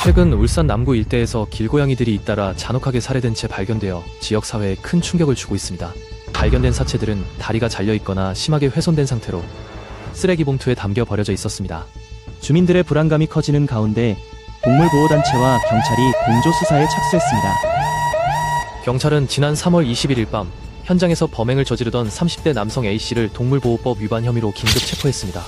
최근 울산 남구 일대에서 길고양이들이 잇따라 잔혹하게 살해된 채 발견되어 지역사회에 큰 충격을 주고 있습니다. 발견된 사체들은 다리가 잘려있거나 심하게 훼손된 상태로 쓰레기 봉투에 담겨 버려져 있었습니다. 주민들의 불안감이 커지는 가운데 동물보호단체와 경찰이 공조 수사에 착수했습니다. 경찰은 지난 3월 21일 밤 현장에서 범행을 저지르던 30대 남성 A씨를 동물보호법 위반 혐의로 긴급 체포했습니다.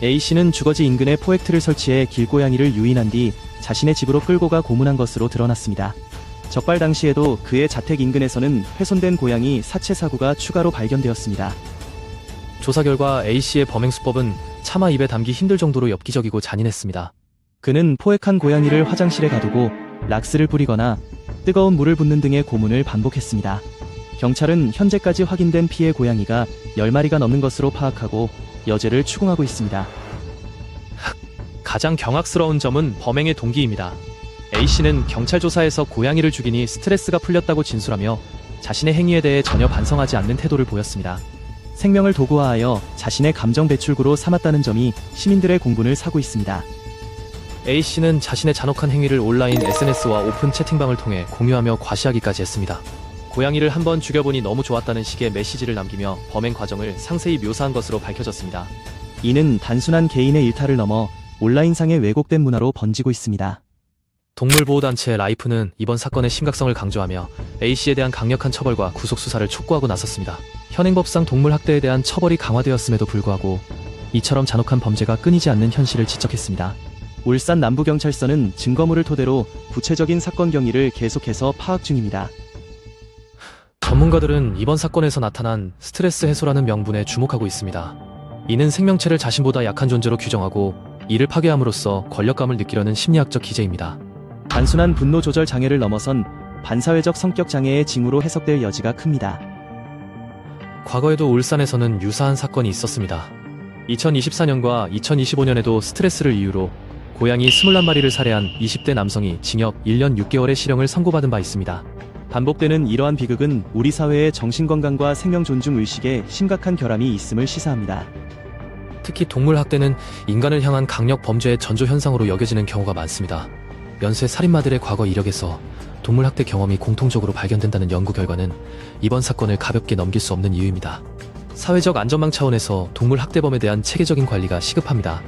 A씨는 주거지 인근에 포획틀을 설치해 길고양이를 유인한 뒤 자신의 집으로 끌고 가 고문한 것으로 드러났습니다. 적발 당시에도 그의 자택 인근에서는 훼손된 고양이 사체 사고가 추가로 발견되었습니다. 조사 결과 A씨의 범행 수법은 차마 입에 담기 힘들 정도로 엽기적이고 잔인했습니다. 그는 포획한 고양이를 화장실에 가두고 락스를 뿌리거나 뜨거운 물을 붓는 등의 고문을 반복했습니다. 경찰은 현재까지 확인된 피해 고양이가 10마리가 넘는 것으로 파악하고 여죄를 추궁하고 있습니다. 가장 경악스러운 점은 범행의 동기입니다. A씨는 경찰 조사에서 고양이를 죽이니 스트레스가 풀렸다고 진술하며 자신의 행위에 대해 전혀 반성하지 않는 태도를 보였습니다. 생명을 도구화하여 자신의 감정 배출구로 삼았다는 점이 시민들의 공분을 사고 있습니다. A씨는 자신의 잔혹한 행위를 온라인 SNS와 오픈 채팅방을 통해 공유하며 과시하기까지 했습니다. 고양이를 한번 죽여보니 너무 좋았다는 식의 메시지를 남기며 범행 과정을 상세히 묘사한 것으로 밝혀졌습니다. 이는 단순한 개인의 일탈을 넘어 온라인상의 왜곡된 문화로 번지고 있습니다. 동물보호단체 라이프는 이번 사건의 심각성을 강조하며 A씨에 대한 강력한 처벌과 구속수사를 촉구하고 나섰습니다. 현행법상 동물학대에 대한 처벌이 강화되었음에도 불구하고 이처럼 잔혹한 범죄가 끊이지 않는 현실을 지적했습니다. 울산 남부경찰서는 증거물을 토대로 구체적인 사건 경위를 계속해서 파악 중입니다. 전문가들은 이번 사건에서 나타난 스트레스 해소라는 명분에 주목하고 있습니다. 이는 생명체를 자신보다 약한 존재로 규정하고 이를 파괴함으로써 권력감을 느끼려는 심리학적 기제입니다. 단순한 분노 조절 장애를 넘어선 반사회적 성격 장애의 징후로 해석될 여지가 큽니다. 과거에도 울산에서는 유사한 사건이 있었습니다. 2024년과 2025년에도 스트레스를 이유로 고양이 21마리를 살해한 20대 남성이 징역 1년 6개월의 실형을 선고받은 바 있습니다. 반복되는 이러한 비극은 우리 사회의 정신건강과 생명 존중 의식에 심각한 결함이 있음을 시사합니다. 특히 동물학대는 인간을 향한 강력 범죄의 전조 현상으로 여겨지는 경우가 많습니다. 연쇄 살인마들의 과거 이력에서 동물학대 경험이 공통적으로 발견된다는 연구 결과는 이번 사건을 가볍게 넘길 수 없는 이유입니다. 사회적 안전망 차원에서 동물학대범에 대한 체계적인 관리가 시급합니다.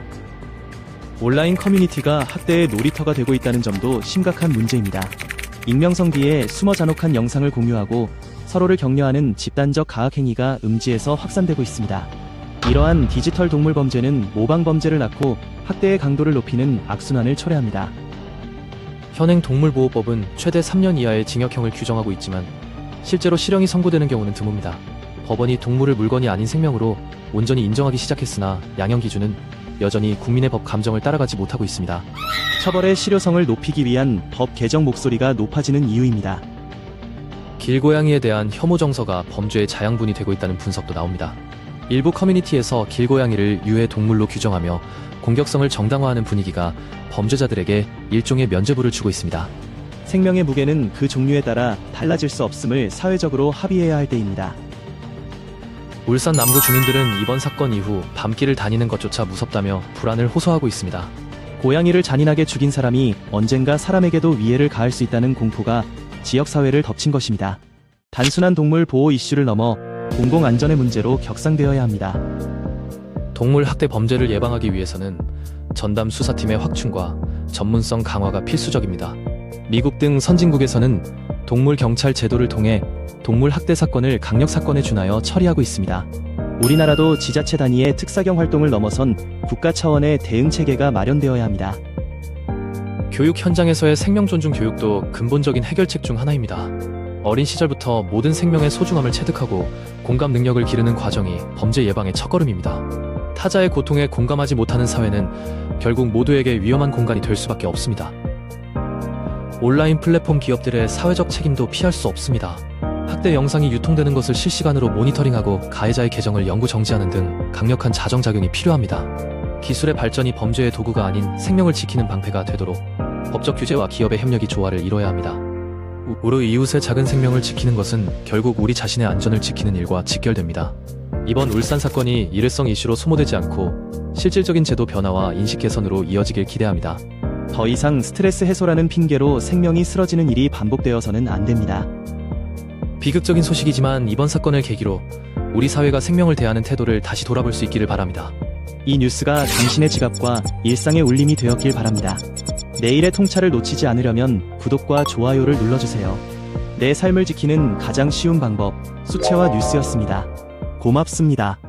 온라인 커뮤니티가 학대의 놀이터가 되고 있다는 점도 심각한 문제입니다. 익명성 뒤에 숨어 잔혹한 영상을 공유하고 서로를 격려하는 집단적 가학행위가 음지에서 확산되고 있습니다. 이러한 디지털 동물 범죄는 모방 범죄를 낳고 학대의 강도를 높이는 악순환을 초래합니다. 현행 동물보호법은 최대 3년 이하의 징역형을 규정하고 있지만 실제로 실형이 선고되는 경우는 드뭅니다. 법원이 동물을 물건이 아닌 생명으로 온전히 인정하기 시작했으나 양형 기준은 여전히 국민의 법 감정을 따라가지 못하고 있습니다. 처벌의 실효성을 높이기 위한 법 개정 목소리가 높아지는 이유입니다. 길고양이에 대한 혐오 정서가 범죄의 자양분이 되고 있다는 분석도 나옵니다. 일부 커뮤니티에서 길고양이를 유해 동물로 규정하며 공격성을 정당화하는 분위기가 범죄자들에게 일종의 면죄부를 주고 있습니다. 생명의 무게는 그 종류에 따라 달라질 수 없음을 사회적으로 합의해야 할 때입니다. 울산 남구 주민들은 이번 사건 이후 밤길을 다니는 것조차 무섭다며 불안을 호소하고 있습니다. 고양이를 잔인하게 죽인 사람이 언젠가 사람에게도 위해를 가할 수 있다는 공포가 지역사회를 덮친 것입니다. 단순한 동물 보호 이슈를 넘어 공공안전의 문제로 격상되어야 합니다. 동물 학대 범죄를 예방하기 위해서는 전담 수사팀의 확충과 전문성 강화가 필수적입니다. 미국 등 선진국에서는 동물 경찰 제도를 통해 동물 학대 사건을 강력 사건에 준하여 처리하고 있습니다. 우리나라도 지자체 단위의 특사경 활동을 넘어선 국가 차원의 대응 체계가 마련되어야 합니다. 교육 현장에서의 생명 존중 교육도 근본적인 해결책 중 하나입니다. 어린 시절부터 모든 생명의 소중함을 체득하고 공감 능력을 기르는 과정이 범죄 예방의 첫걸음입니다. 타자의 고통에 공감하지 못하는 사회는 결국 모두에게 위험한 공간이 될 수밖에 없습니다. 온라인 플랫폼 기업들의 사회적 책임도 피할 수 없습니다. 학대 영상이 유통되는 것을 실시간으로 모니터링하고 가해자의 계정을 영구 정지하는 등 강력한 자정작용이 필요합니다. 기술의 발전이 범죄의 도구가 아닌 생명을 지키는 방패가 되도록 법적 규제와 기업의 협력이 조화를 이뤄야 합니다. 우리 이웃의 작은 생명을 지키는 것은 결국 우리 자신의 안전을 지키는 일과 직결됩니다. 이번 울산 사건이 일회성 이슈로 소모되지 않고 실질적인 제도 변화와 인식 개선으로 이어지길 기대합니다. 더 이상 스트레스 해소라는 핑계로 생명이 쓰러지는 일이 반복되어서는 안 됩니다. 비극적인 소식이지만 이번 사건을 계기로 우리 사회가 생명을 대하는 태도를 다시 돌아볼 수 있기를 바랍니다. 이 뉴스가 당신의 지갑과 일상의 울림이 되었길 바랍니다. 내일의 통찰을 놓치지 않으려면 구독과 좋아요를 눌러주세요. 내 삶을 지키는 가장 쉬운 방법, 수채화 뉴스였습니다. 고맙습니다.